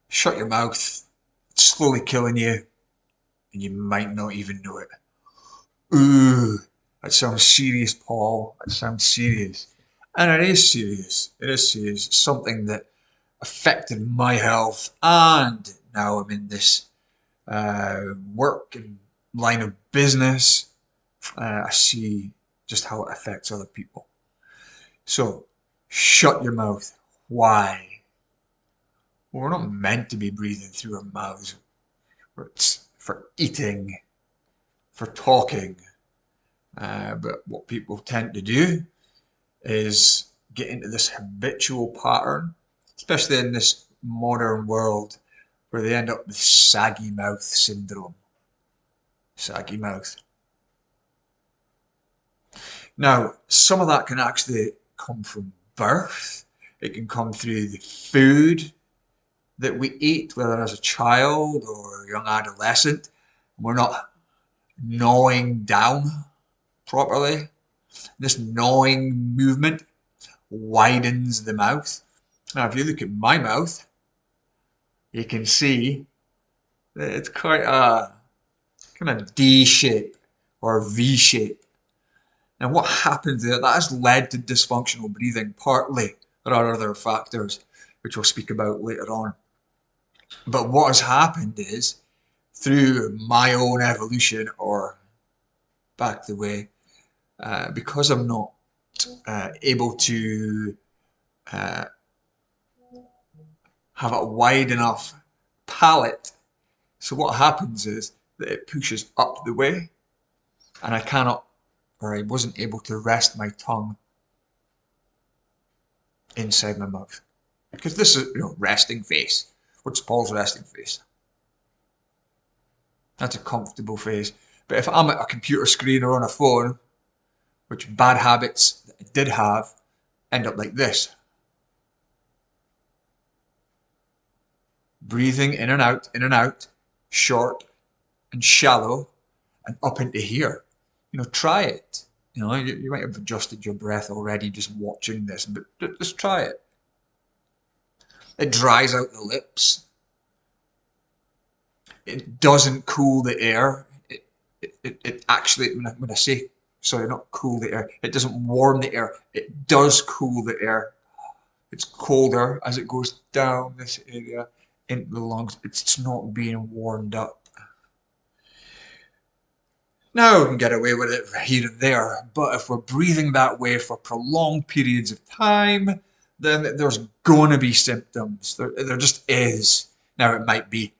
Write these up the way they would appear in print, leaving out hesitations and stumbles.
Shut your mouth. It's slowly killing you, and you might not even know it. Ooh, that sounds serious, Paul. That sounds serious. And it is serious. It is serious. It's something that affected my health, and now I'm in this work and line of business. I see just how it affects other people. So, shut your mouth. Why? Well, we're not meant to be breathing through our mouths. It's for eating, for talking. But what people tend to do is get into this habitual pattern, especially in this modern world, where they end up with saggy mouth syndrome. Saggy mouth. Now, some of that can actually come from birth. It can come through the food that we eat, whether as a child or a young adolescent. We're not gnawing down properly. This gnawing movement widens the mouth. Now, if you look at my mouth, you can see that it's quite a kind of D shape or V shape. And what happens there, that has led to dysfunctional breathing partly. There are other factors which we'll speak about later on. But what has happened is, through my own evolution, or back the way, because I'm not able to uh, have a wide enough palate, so what happens is that it pushes up the way, and I cannot, or I wasn't able to rest my tongue inside my mouth. Because this is, resting face. What's Paul's resting face? That's a comfortable face. But if I'm at a computer screen or on a phone, which bad habits that I did have end up like this. Breathing in and out, short and shallow, and up into here. Try it. You might have adjusted your breath already just watching this, but just try it. It dries out the lips. It doesn't cool the air. It actually, when I say, sorry, not cool the air, it doesn't warm the air. It does cool the air. It's colder as it goes down this area into the lungs. It's not being warmed up. Now we can get away with it here and there, but if we're breathing that way for prolonged periods of time, then there's going to be symptoms. There just is. Now it might be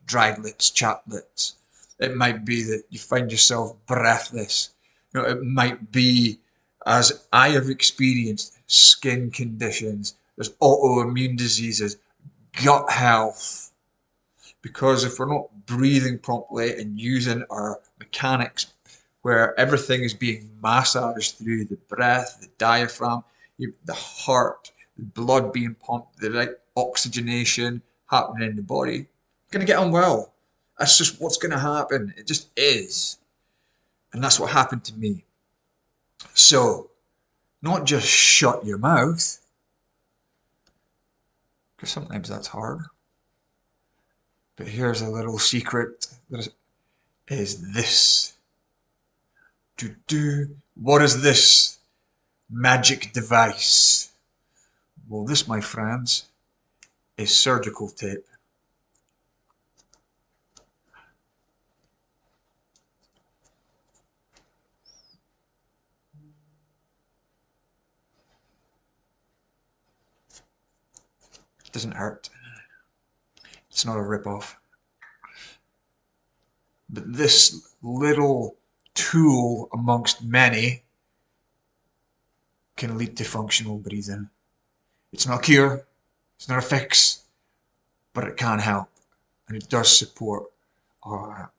dried lips, chapped lips. It might be that you find yourself breathless. It might be, as I have experienced, skin conditions. There's autoimmune diseases, gut health. Because if we're not breathing properly and using our mechanics where everything is being massaged through the breath, the diaphragm, the heart, the blood being pumped, the right oxygenation happening in the body, you're going to get unwell. That's just what's going to happen. It just is. And that's what happened to me. So, not just shut your mouth, because sometimes that's hard. But here's a little secret, is this. What is this magic device? Well, this, my friends, is surgical tape. It doesn't hurt. It's not a rip-off. But this little tool amongst many can lead to functional breathing. It's not a cure, it's not a fix, but it can help. And it does support our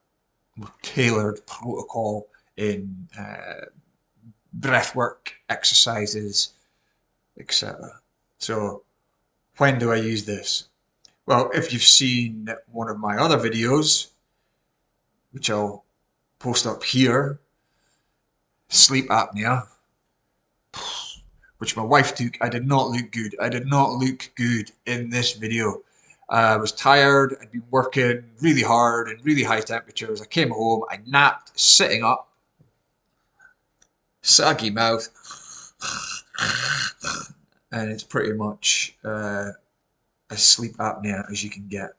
tailored protocol in breathwork, exercises, etc. So, when do I use this? Well, if you've seen one of my other videos, which I'll post up here, sleep apnea, which my wife took, I did not look good. I did not look good in this video. I was tired. I'd been working really hard in really high temperatures. I came home. I napped sitting up, saggy mouth, and it's pretty much as sleep apnea as you can get.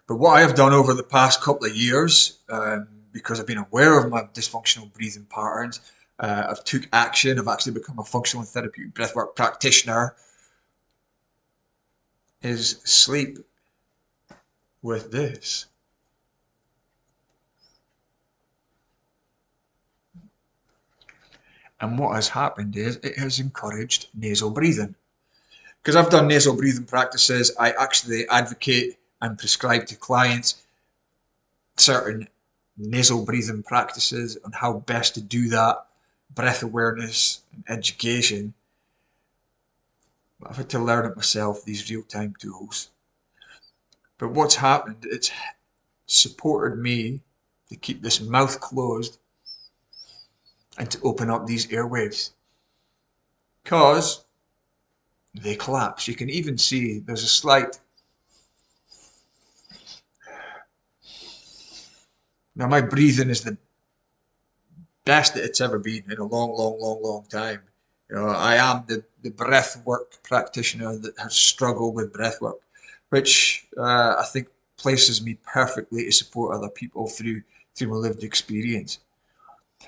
But what I have done over the past couple of years, because I've been aware of my dysfunctional breathing patterns, I've took action. I've actually become a functional and therapeutic breathwork practitioner. Is sleep with this. And what has happened is it has encouraged nasal breathing. Because I've done nasal breathing practices, I actually advocate and prescribe to clients certain nasal breathing practices on how best to do that, breath awareness and education. But I've had to learn it myself, these real-time tools. But what's happened, it's supported me to keep this mouth closed and to open up these airwaves. Because they collapse. You can even see there's a slight. Now my breathing is the best that it's ever been in a long, long, long, long time. I am the breath work practitioner that has struggled with breath work, which I think places me perfectly to support other people through my lived experience.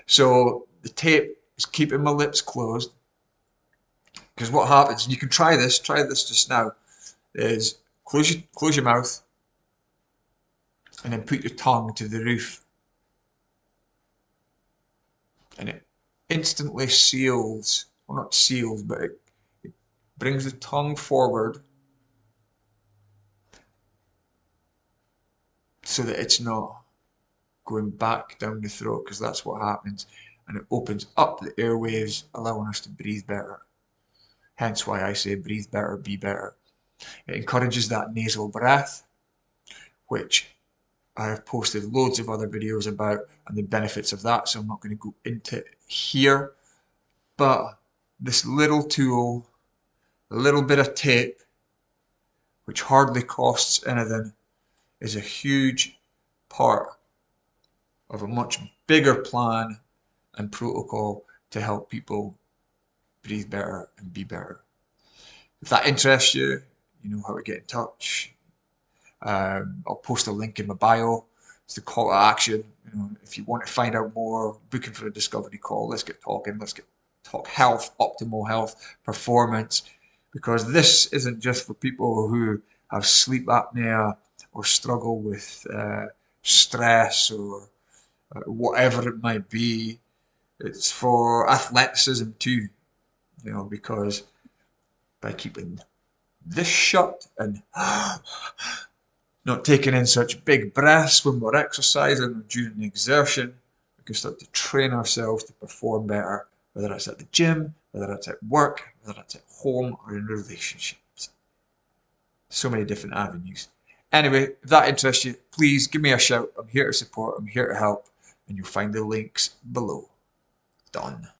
So the tape is keeping my lips closed, because what happens, you can try this just now, is close your mouth and then put your tongue to the roof, and it instantly seals, well, not seals, but it brings the tongue forward so that it's not going back down the throat, because that's what happens. And it opens up the airwaves, allowing us to breathe better. Hence why I say breathe better, be better. It encourages that nasal breath, which I have posted loads of other videos about and the benefits of that, so I'm not going to go into it here. But this little tool, a little bit of tape, which hardly costs anything, is a huge part of a much bigger plan and protocol to help people breathe better and be better. If that interests you, you know how to get in touch. I'll post a link in my bio. It's the call to action. If you want to find out more, booking for a discovery call. Let's get talking. Let's get talk health, optimal health, performance. Because this isn't just for people who have sleep apnea or struggle with stress or whatever it might be. It's for athleticism too, because by keeping this shut and not taking in such big breaths when we're exercising or during exertion, we can start to train ourselves to perform better, whether it's at the gym, whether it's at work, whether it's at home or in relationships. So many different avenues. Anyway, if that interests you, please give me a shout. I'm here to support, I'm here to help, and you'll find the links below. Done.